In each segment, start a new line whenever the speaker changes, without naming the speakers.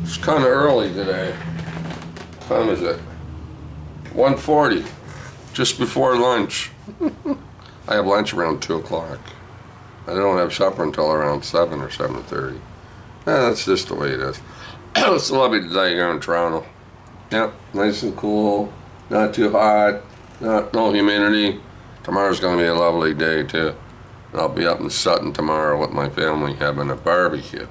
It's kind of early today. What time is it? 1:40. Just before lunch. I have lunch around 2 o'clock. I don't have supper until around 7 or 7:30. That's just the way it is. It's lovely today here in Toronto. Yep, nice and cool. Not too hot. No humidity. Tomorrow's going to be a lovely day too. I'll be up in Sutton tomorrow with my family having a barbecue.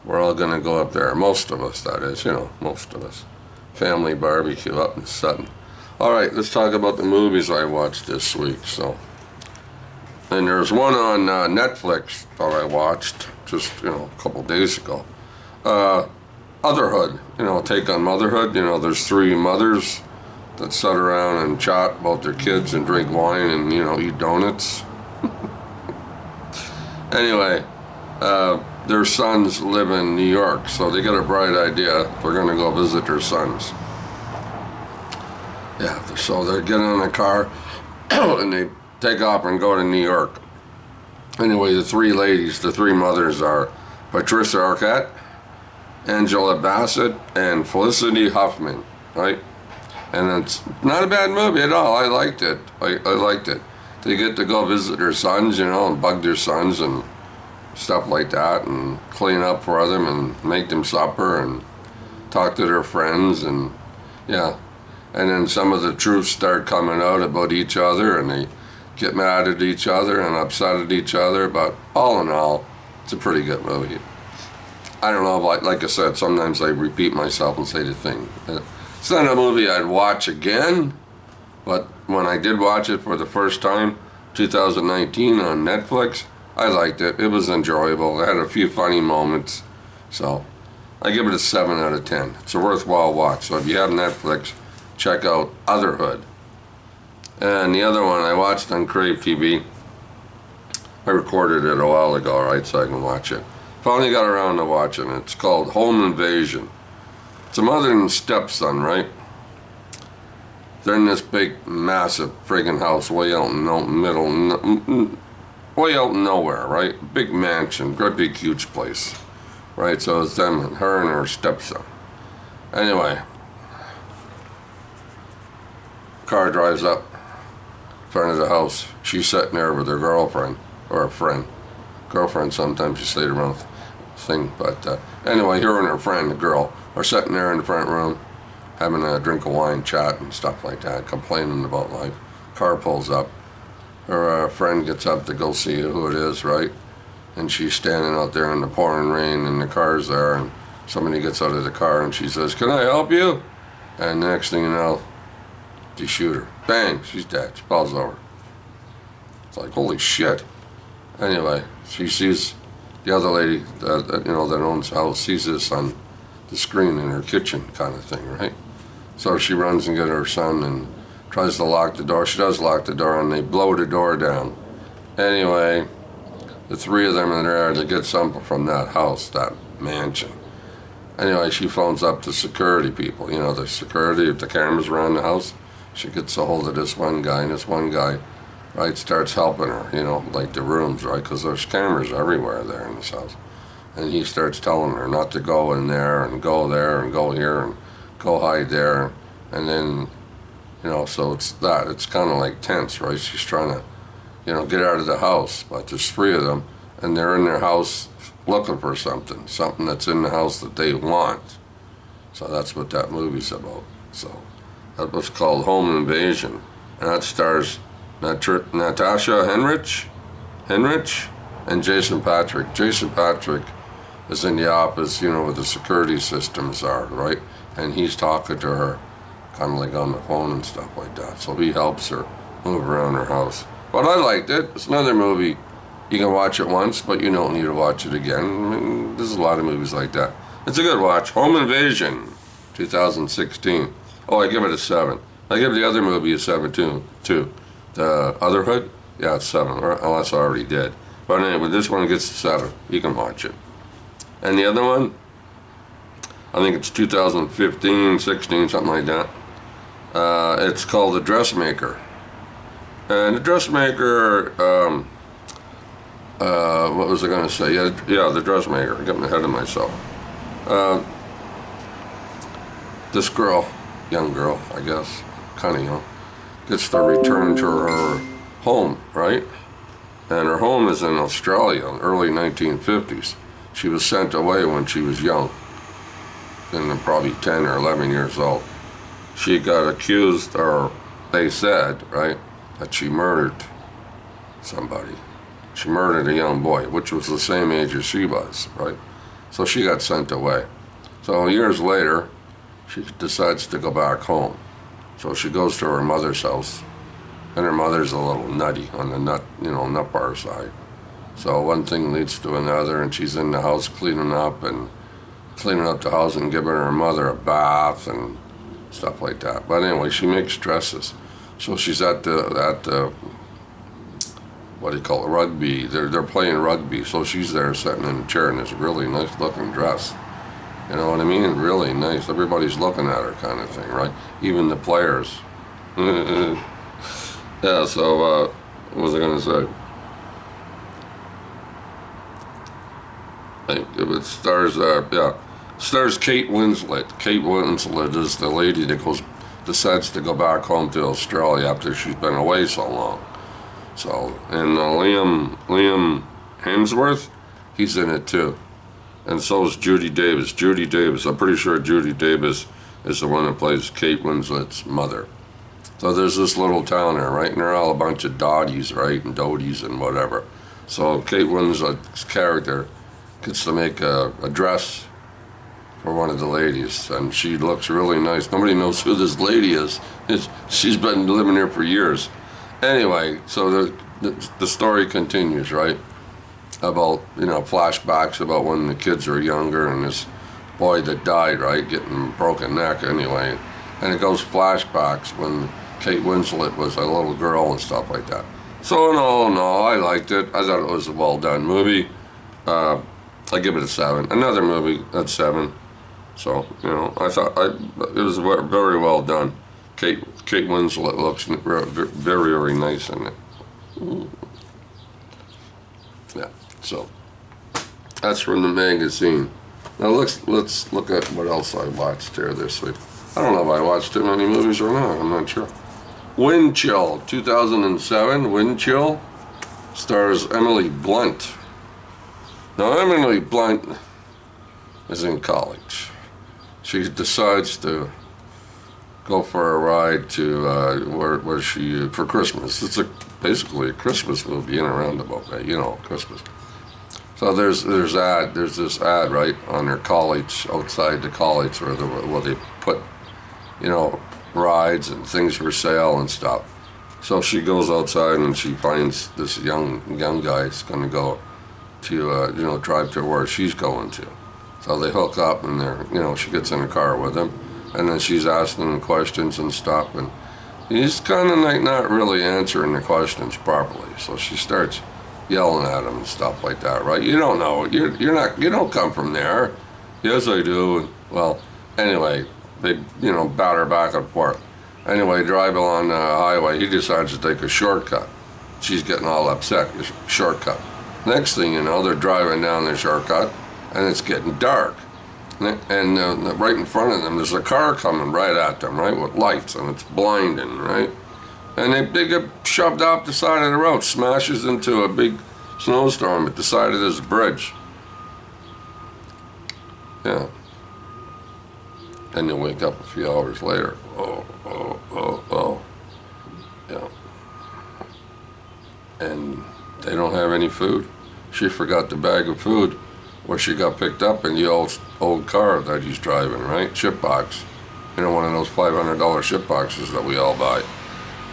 We're all going to go up there. Most of us, that is, most of us. Family barbecue up in Sutton. Alright, let's talk about the movies I watched this week. And there's one on Netflix that I watched just, a couple days ago. Otherhood, take on motherhood. There's 3 mothers that sit around and chat about their kids and drink wine and, eat donuts. Anyway, their sons live in New York, so they get a bright idea. They're going to go visit their sons. Yeah, so they get in a car and they take off and go to New York. Anyway, the 3 ladies, the 3 mothers are Patricia Arquette, Angela Bassett, and Felicity Huffman, right? And it's not a bad movie at all. I liked it. I liked it. They get to go visit their sons, and bug their sons and stuff like that, and clean up for them and make them supper and talk to their friends, and yeah. And then some of the truths start coming out about each other, and they get mad at each other and upset at each other, but all in all, it's a pretty good movie. I don't know, like I said, sometimes I repeat myself and say the thing. It's not a movie I'd watch again, but when I did watch it for the first time, 2019 on Netflix, I liked it. It was enjoyable. It had a few funny moments. So I give it a 7 out of 10. It's a worthwhile watch. So if you have Netflix, check out Otherhood. And the other one I watched on Crave TV. I recorded it a while ago, right, so I can watch it. Finally got around to watching it. It's called Home Invasion. It's a mother and stepson, right? They're in this big, massive friggin' house way out in way out in nowhere, right? Big mansion, great big huge place, right? So it's them, her and her stepson. Anyway, car drives up in front of the house. She's sitting there with her girlfriend, or a friend. Girlfriend, sometimes you say the wrong thing, but anyway, her and her friend, the girl, are sitting there in the front room, having a drink of wine, chat and stuff like that, complaining about life. Car pulls up. Her friend gets up to go see who it is, right? And she's standing out there in the pouring rain, and the car's there, and somebody gets out of the car, and she says, "Can I help you?" And next thing you know, they shoot her. Bang! She's dead. She falls over. It's like, holy shit. Anyway, she sees the other lady that owns the house, sees this on the screen in her kitchen kind of thing, right? So she runs and gets her son and tries to lock the door. She does lock the door, and they blow the door down. Anyway, the 3 of them are there to get something from that house, that mansion. Anyway, she phones up the security people, the security, if the cameras around the house. She gets a hold of this one guy, and this one guy, right, starts helping her, like the rooms, right, because there's cameras everywhere there in this house. And he starts telling her not to go in there and go there and go here and go hide there. And then, so it's that. It's kind of like tense, right? She's trying to, get out of the house. But there's 3 of them, and they're in their house looking for something that's in the house that they want. So that's what that movie's about. So that was called Home Invasion. And that stars Natasha Henrich and Jason Patrick. Jason Patrick is in the office, where the security systems are, right? And he's talking to her, kind of like on the phone and stuff like that. So he helps her move around her house. But I liked it. It's another movie. You can watch it once, but you don't need to watch it again. I mean, there's a lot of movies like that. It's a good watch. Home Invasion, 2016. Oh, I give it a 7. I give the other movie a 7 too. The Otherhood? Yeah, it's 7, unless I already did. But anyway, this one gets a 7. You can watch it. And the other one, I think it's 2015, 16, something like that. It's called The Dressmaker. And The Dressmaker, what was I going to say? Yeah, The Dressmaker. I'm getting ahead of myself. this girl, young girl, I guess, kind of young, gets to return to her home, right? And her home is in Australia, early 1950s. She was sent away when she was young, and probably 10 or 11 years old. She got accused, or they said, right, that she murdered somebody. She murdered a young boy, which was the same age as she was, right? So she got sent away. So years later, she decides to go back home. So she goes to her mother's house, and her mother's a little nutty on the nut bar side. So one thing leads to another, and she's in the house cleaning up the house and giving her mother a bath and stuff like that. But anyway, she makes dresses. So she's at the what do you call it, rugby. They're playing rugby. So she's there sitting in a chair in this really nice looking dress. You know what I mean? Really nice. Everybody's looking at her, kind of thing, right? Even the players. Yeah. So what was I gonna say? It stars, stars Kate Winslet. Kate Winslet is the lady that decides to go back home to Australia after she's been away so long. So, and Liam Hemsworth, he's in it too. And so is Judy Davis. Judy Davis, I'm pretty sure Judy Davis is the one that plays Kate Winslet's mother. So there's this little town there, right? And they're all a bunch of Dotties, right? And Doties and whatever. So Kate Winslet's character gets to make a dress for one of the ladies, and she looks really nice. Nobody knows who this lady is. She's been living here for years. Anyway, so the story continues, right? About, flashbacks about when the kids were younger and this boy that died, right? Getting broken neck anyway. And it goes flashbacks when Kate Winslet was a little girl and stuff like that. So no, I liked it. I thought it was a well done movie. I give it a 7. Another movie at 7. So, I thought it was very well done. Kate Winslet looks very, very nice in it. Yeah, so that's from the magazine. Now let's look at what else I watched here this week. I don't know if I watched too many movies or not. I'm not sure. Windchill, 2007. Windchill stars Emily Blunt. Now, Emily Blunt is in college. She decides to go for a ride to where she for Christmas. It's basically a Christmas movie in a roundabout way, Christmas. So there's this ad right on their college, outside the college, where they put rides and things for sale and stuff. So she goes outside and she finds this young guy is going to go to drive to where she's going to. So they hook up and she gets in a car with him, and then she's asking him questions and stuff, and he's kind of like not really answering the questions properly. So she starts yelling at him and stuff like that, right? You don't know. You don't come from there. Yes, I do. And, well, anyway, they batter back and forth. Anyway, drive along the highway. He decides to take a shortcut. She's getting all upset. Shortcut. Next thing you know, they're driving down the shortcut, and it's getting dark. And right in front of them, there's a car coming right at them, right, with lights, and it's blinding, right? And they get shoved off the side of the road, smashes into a big snowstorm at the side of this bridge. Yeah. Then you wake up a few hours later. Oh. Yeah. And they don't have any food. She forgot the bag of food where she got picked up in the old car that he's driving, right? Ship box. One of those $500 ship boxes that we all buy.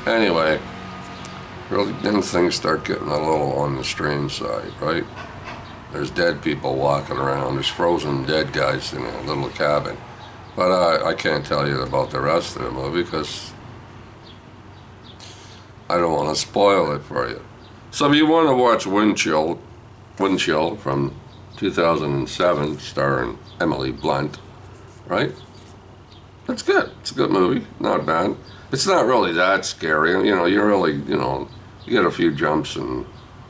Anyway, really, then things start getting a little on the strange side, right? There's dead people walking around. There's frozen dead guys in a little cabin. But I can't tell you about the rest of the movie because I don't want to spoil it for you. So if you want to watch Windchill from 2007, starring Emily Blunt, right? It's good. It's a good movie. Not bad. It's not really that scary. You really, you get a few jumps and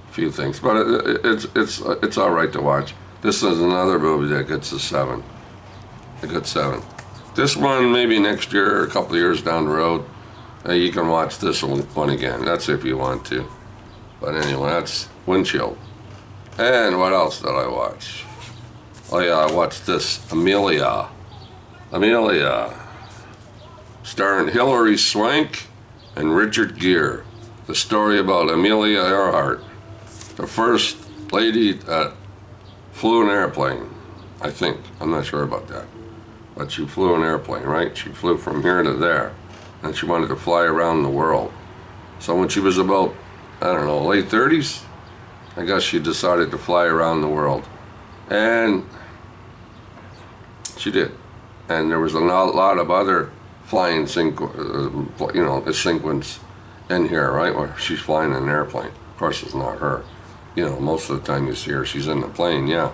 a few things, but it's all right to watch. This is another movie that gets a 7. A good 7. This one, maybe next year, a couple of years down the road, you can watch this one again. That's if you want to. But anyway, that's Windchill. And what else did I watch? Oh yeah, I watched this, Amelia. Amelia. Starring Hilary Swank and Richard Gere. The story about Amelia Earhart, the first lady that flew an airplane, I think. I'm not sure about that. But she flew an airplane, right? She flew from here to there. And she wanted to fly around the world. So when she was about, I don't know, late 30s, I guess she decided to fly around the world. And she did. And there was a lot of other flying sequence in here, right? Where she's flying an airplane. Of course, it's not her. You know, most of the time you see her, she's in the plane, yeah.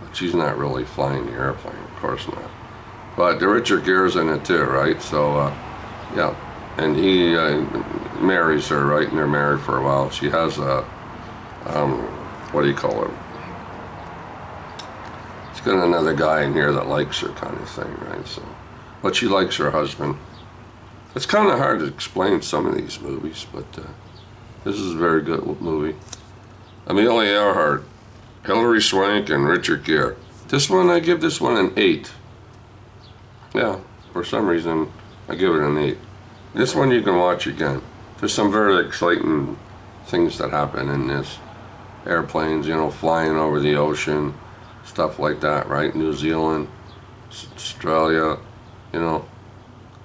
But she's not really flying the airplane, of course not. But the Richard Gere's in it too, right? So, yeah. And he marries her, right? And they're married for a while. She has a, what do you call it? She's got another guy in here that likes her, kind of thing, right? So, but she likes her husband. It's kind of hard to explain some of these movies, but this is a very good movie. Amelia Earhart, Hilary Swank, and Richard Gere. This one, I give this one an 8. Yeah, for some reason, I give it an 8. This one you can watch again. There's some very exciting things that happen in this. Airplanes, you know, flying over the ocean, stuff like that, right? New Zealand, Australia, you know,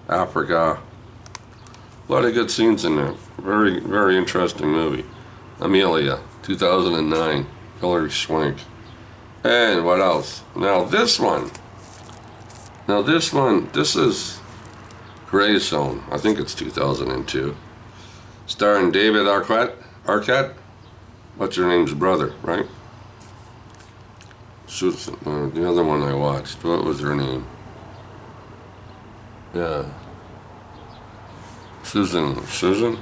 Africa. A lot of good scenes in there. Very, very interesting movie. Amelia, 2009, Hilary Swank. And what else? Now this one, this is Gray Zone. I think it's 2002. Starring David Arquette. What's her name's brother, right? Susan, the other one I watched. What was her name? Yeah. Susan?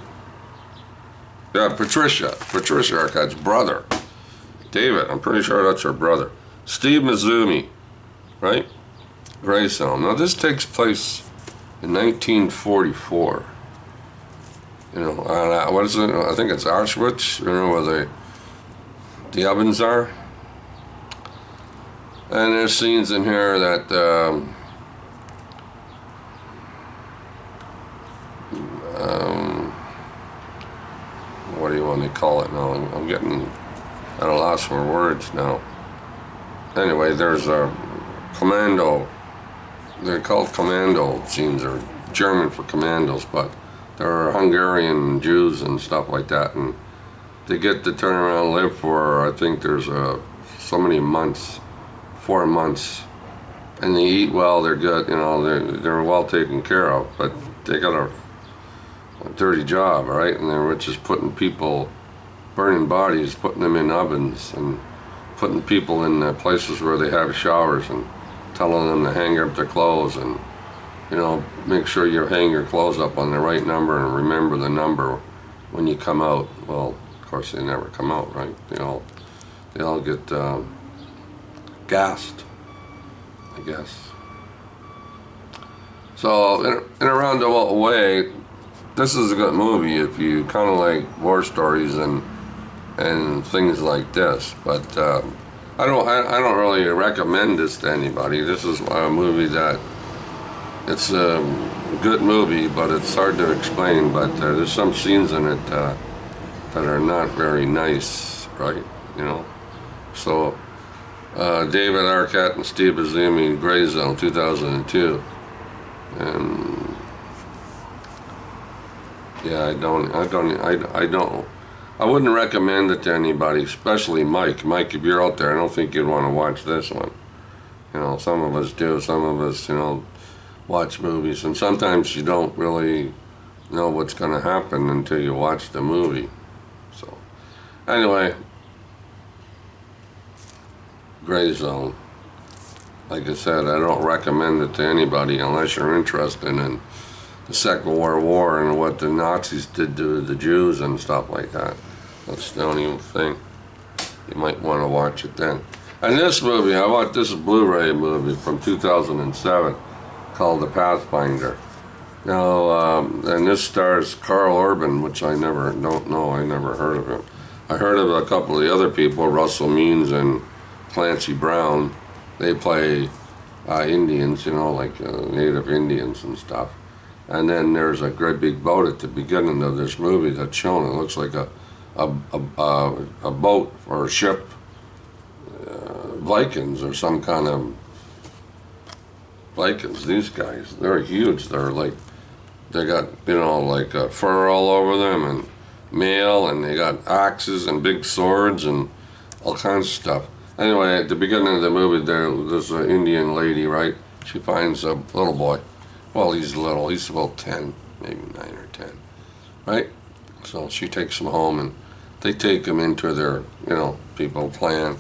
Yeah, Patricia Arquette's brother. David, I'm pretty sure that's her brother. Steve Mizumi, right? Gray Zone. Now this takes place in 1944. You know, what is it? I think it's Auschwitz, you know, where the ovens are. And there's scenes in here that, what do you want to call it now? I'm getting at a loss for words now. Anyway, there's a commando. They're called commando scenes, or German for commandos, but they're Hungarian Jews and stuff like that, and they get to turn around and live for, I think there's so many months, 4 months, and they eat well, they're good, you know, they're well taken care of, but they got a dirty job, right? And they're just putting people, burning bodies, putting them in ovens, and putting people in places where they have showers, and telling them to hang up their clothes, and, you know, make sure you hang your clothes up on the right number and remember the number when you come out. Well, of course they never come out, right? They all get gassed, I guess. So in a roundabout way, this is a good movie if you kind of like war stories and things like this. But I don't really recommend this to anybody. This is a movie that, it's a good movie, but it's hard to explain. But there's some scenes in it that are not very nice, right? You know. So David Arquette and Steve Buscemi, Gray Zone, 2002, and yeah, I wouldn't recommend it to anybody, especially Mike. Mike, if you're out there, I don't think you'd want to watch this one. You know, some of us do. Some of us, you know, watch movies, and sometimes you don't really know what's going to happen until you watch the movie. So, anyway, Gray Zone. Like I said, I don't recommend it to anybody unless you're interested in the Second World War and what the Nazis did to the Jews and stuff like that. That's the only thing. You might want to watch it then. And this movie, I watched this Blu-ray movie from 2007. called The Pathfinder. Now, and this stars Carl Urban, which I never heard of him. I heard of a couple of the other people, Russell Means and Clancy Brown. They play Indians, you know, like native Indians and stuff. And then there's a great big boat at the beginning of this movie that's shown. It looks like a boat or a ship, Vikings or some kind of Vikings. These guys, they're huge. They're like, they got, you know, like fur all over them and mail, and they got axes and big swords and all kinds of stuff. Anyway, at the beginning of the movie, there's an Indian lady, right? She finds a little boy. Well, he's little. He's about 10, maybe 9 or 10, right? So she takes him home, and they take him into their, you know, people playing,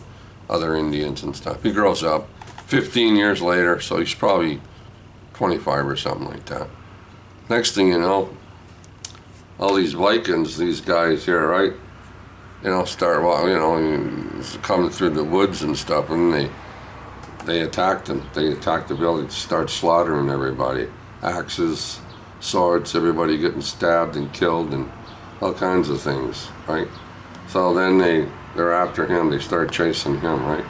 other Indians and stuff. He grows up 15 years later, so he's probably 25 or something like that. Next thing you know, all these Vikings, these guys here, right? You know, start, you know, coming through the woods and stuff, and they attacked them. They attacked the village, start slaughtering everybody. Axes, swords, everybody getting stabbed and killed and all kinds of things, right? So then they're after him. They start chasing him, right?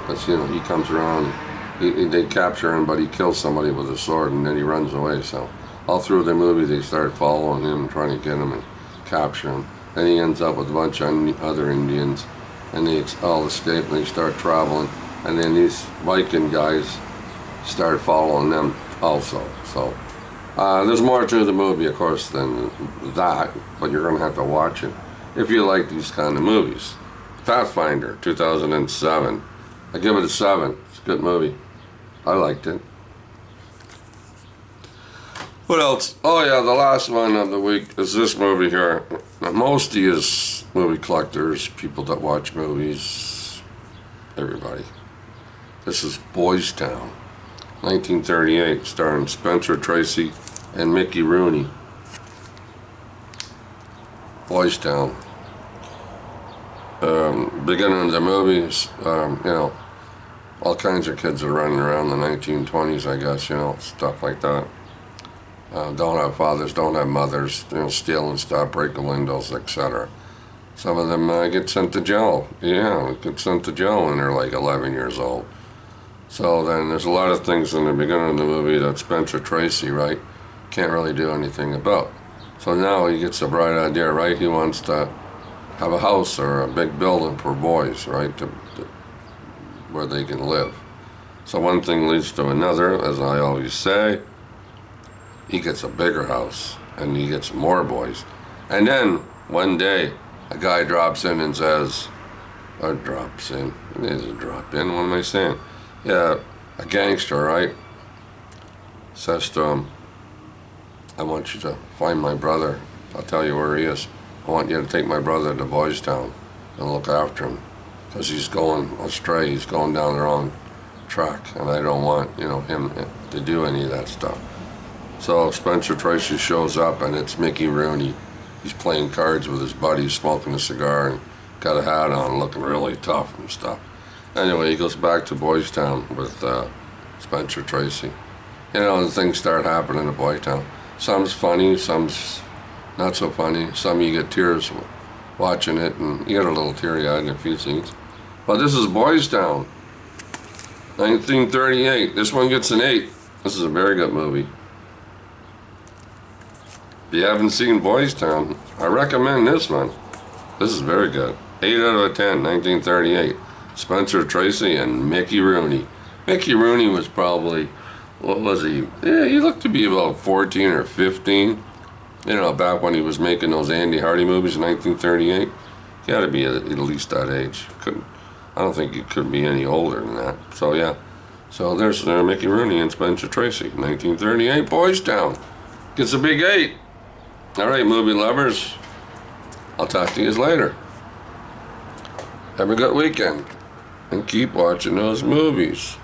Because, you know, he comes around, they capture him, but he kills somebody with a sword, and then he runs away. So all through the movie, they start following him, trying to get him and capture him. Then he ends up with a bunch of other Indians, and they all escape, and they start traveling. And then these Viking guys start following them also. So there's more to the movie, of course, than that, but you're going to have to watch it if you like these kind of movies. Pathfinder, 2007. I give it a 7. It's a good movie. I liked it. What else? Oh yeah, the last one of the week is this movie here. Most of you movie collectors, people that watch movies, everybody. This is Boys Town, 1938, starring Spencer Tracy and Mickey Rooney. Boys Town. Beginning of the movies, you know, all kinds of kids are running around in the 1920s, I guess, you know, stuff like that. Don't have fathers, don't have mothers, you know, stealing stuff, breaking windows, etc. Some of them get sent to jail. Yeah, get sent to jail when they're like 11 years old. So then there's a lot of things in the beginning of the movie that Spencer Tracy, right, can't really do anything about. So now he gets a bright idea, right? He wants to have a house or a big building for boys, right, where they can live. So one thing leads to another, as I always say. He gets a bigger house, and he gets more boys. And then, one day, a guy drops in and says, or drops in, it is a drop in, what am I saying? Yeah, a gangster, right, says to him, I want you to find my brother. I'll tell you where he is. I want you to take my brother to Boys Town and look after him, because he's going astray, he's going down the wrong track, and I don't want, you know, him to do any of that stuff. So Spencer Tracy shows up, and it's Mickey Rooney. He's playing cards with his buddy, smoking a cigar, and got a hat on, looking really tough and stuff. Anyway, he goes back to Boys Town with Spencer Tracy. You know, and things start happening in Boys Town. Some's funny, some's not so funny. Some you get tears watching it, and you get a little teary-eyed in a few scenes. But this is Boys Town, 1938. This one gets an 8. This is a very good movie. If you haven't seen Boys Town, I recommend this one. This is very good. 8 out of 10, 1938. Spencer Tracy and Mickey Rooney. Mickey Rooney was probably, what was he? Yeah, he looked to be about 14 or 15. You know, back when he was making those Andy Hardy movies in 1938. He had to be at least that age. I don't think he could be any older than that. So yeah. So there's Mickey Rooney and Spencer Tracy. 1938, Boys Town. Gets a big 8. All right, movie lovers. I'll talk to you later. Have a good weekend. And keep watching those movies.